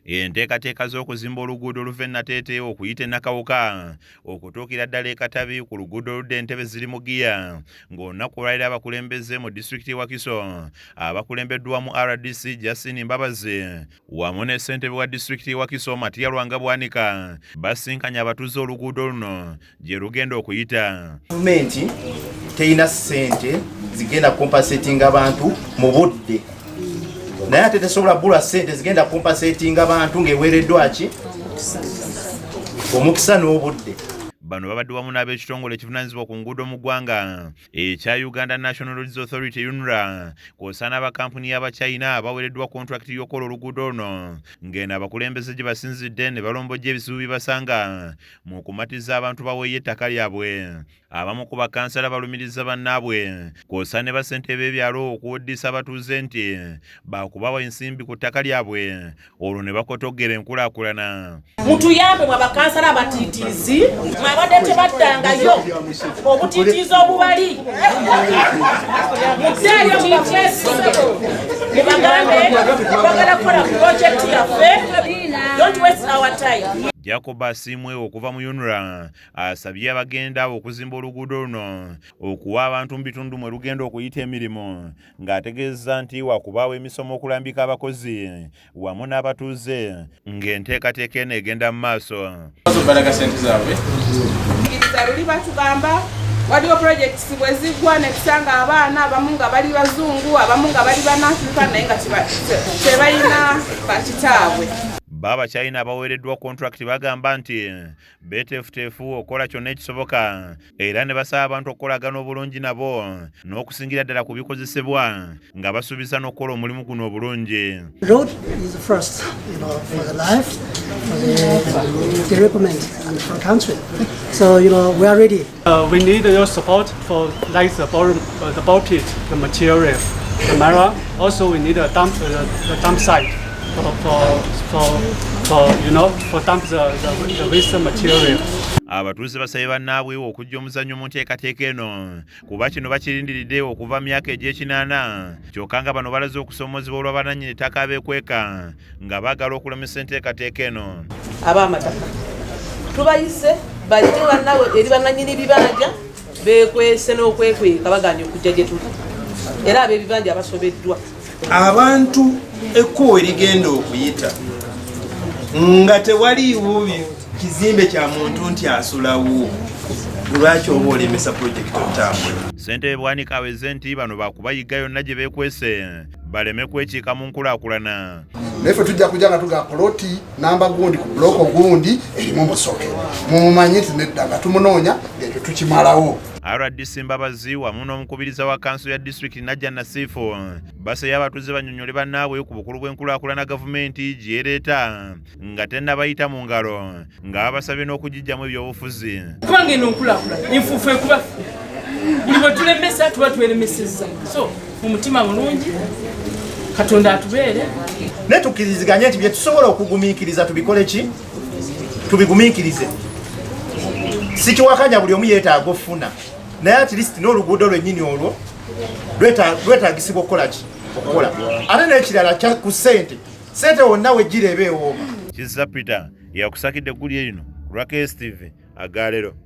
enteekateeka z'okuzimba oluguudo oluva e Nateete okuyita e Nakawuka okutuukira ddala e Katabi ku luguudo oludda Entebbe ziri mu giya ng'olunaku olwaliro abakulembeze mu disitulikiti y'e Wakiso abakulembeddwamu RDC Justin Mbabazi wamu ne ssentebe wa disitulikiti y'e Wakiso Matiya Lwanga basinkanye abatuuze oluguudo luno gye lugenda okuyita. Gavumenti terina ssente zigenda compensating abantu mu budde, naye ate tesobola bbulwa ssente zigenda compensating abantu ng'eweereddwa ki omukisa n'obudde. Bano babadde wamu n'ab'ekitongole ekivunaanyizibwa ku nguudo mu ggwanga ekya Uganda National Roads Authority UNRA kw'ossa n'abakampuni y'Abachina abaweereddwa kontrakiti y'okukola oluguudo luno ng'eno abakulembeze gye basinzidde ne balombojja ebizibu bibasanga mu kumatiza abantu baweeyo ettaka lyabwe. Abamu ku bakansala balumiriza bannaabwe kw'ossa ne bassentebe b'ebyalo okuwuddisa abatuuze nti baakubawa ensimbi ku ttaka lyabwe olwo ne bakotoggera enkulaakulana. Mutuyambe mwe bakansala abatiitiizi mwabadde tebaddangayo obutiitiizi obubali muddeeyo mubagambe bagala kukola pulojekiti yaffe. Don't waste our time. Jacob Asimwe okuva mu UNRA asabye abagenda okuzimba oluguudo luno okuwa abantu mu bitundu mwe lugenda okuyita emirimu ng'ategeeza nti wakubaawo emisomo okulambika abakozi wamu n'abatuuze ng'enteekateeka eno egenda mu maaso. Luli batugamba waliwo projekiti bwe ziggwa ne tusanga abaana abamu nga bali bazungu abamu nga bali bannafrika naye nga tebalina bakitaabwe. Abachina abaweereddwa kontrakiti bagamba nti beeteefuteefu okukola kyonna ekisoboka era ne basaba abantu okukolagana obulungi nabo n'okusingira ddala ku bikozesebwa nga basuubiza n'okukola omulimu guno obulungi. Road is first, for the life, for the development and for the country. So, we are ready. We need your support for like the bulkhead, the material, the mirror. Also, we need a dump site for dump the waste material. Abatuuze basabye bannaabwe okujja omuzannyo mu nteekateeka eno kuba kino bakirindiridde okuva myaka egy'ekinaana kyokka nga bano balaze okusoomozebwa olw'abanannyini ettaka abeekweka nga baagala okulemesa enteekateeka eno. Ab'amataka tubayise bajje bannaabwe eri bannannyini bibanja beekwese n'okwekweka bagaanye okujja gye tuli era ab'ebibanja abasobeddwa. Abantu ekkubo erigenda okuyita nga tewaliiwo kizimbe kya muntu nti asulawo, lwaki oba olemesa projekiti otambula. Ssentebe Bwanika aweze nti bano baakubayiga yonna gye beekwese baleme kwekiika mu nkulaakulana. Naffe tujja kujja nga tuga poloti namba gundi ku buloko gundi erimu musoke mumumanyi nti nedda nga tumunoonya ng'ekyo tukimalawo. RDC Mbabazi wamu n'omukubiriza wa kanso ya disitulikiti Najja Nasifu basabye abatuuze bannyonnyole bannaabwe ku bukulu bw'enkulaakulana gavumenti gye yereeta nga tennabayita mu ngalo nga babasabye n'okugijjamu ebyobufuzi. Kubanga eno enkulaakulana enfuufu ekuba buli bwe tulemesa tuba twelemesezza, so mu mutima mulungi Katonda atubeere ne tukkiriziganye nti bye tusobola okugumiikiriza tubikole ki tubigumiikirize. Sikiwakanya buli omu yeetaaga okufuna naye at least n'oluguudo lwennyini olwo lwetaagisibwa okukola ki okukola ate n'ekirala kya ku ssente wonna wegireba ewooma. Kizza Peter yakusakidde eggulu erino ku Lwaki TV Agaalero.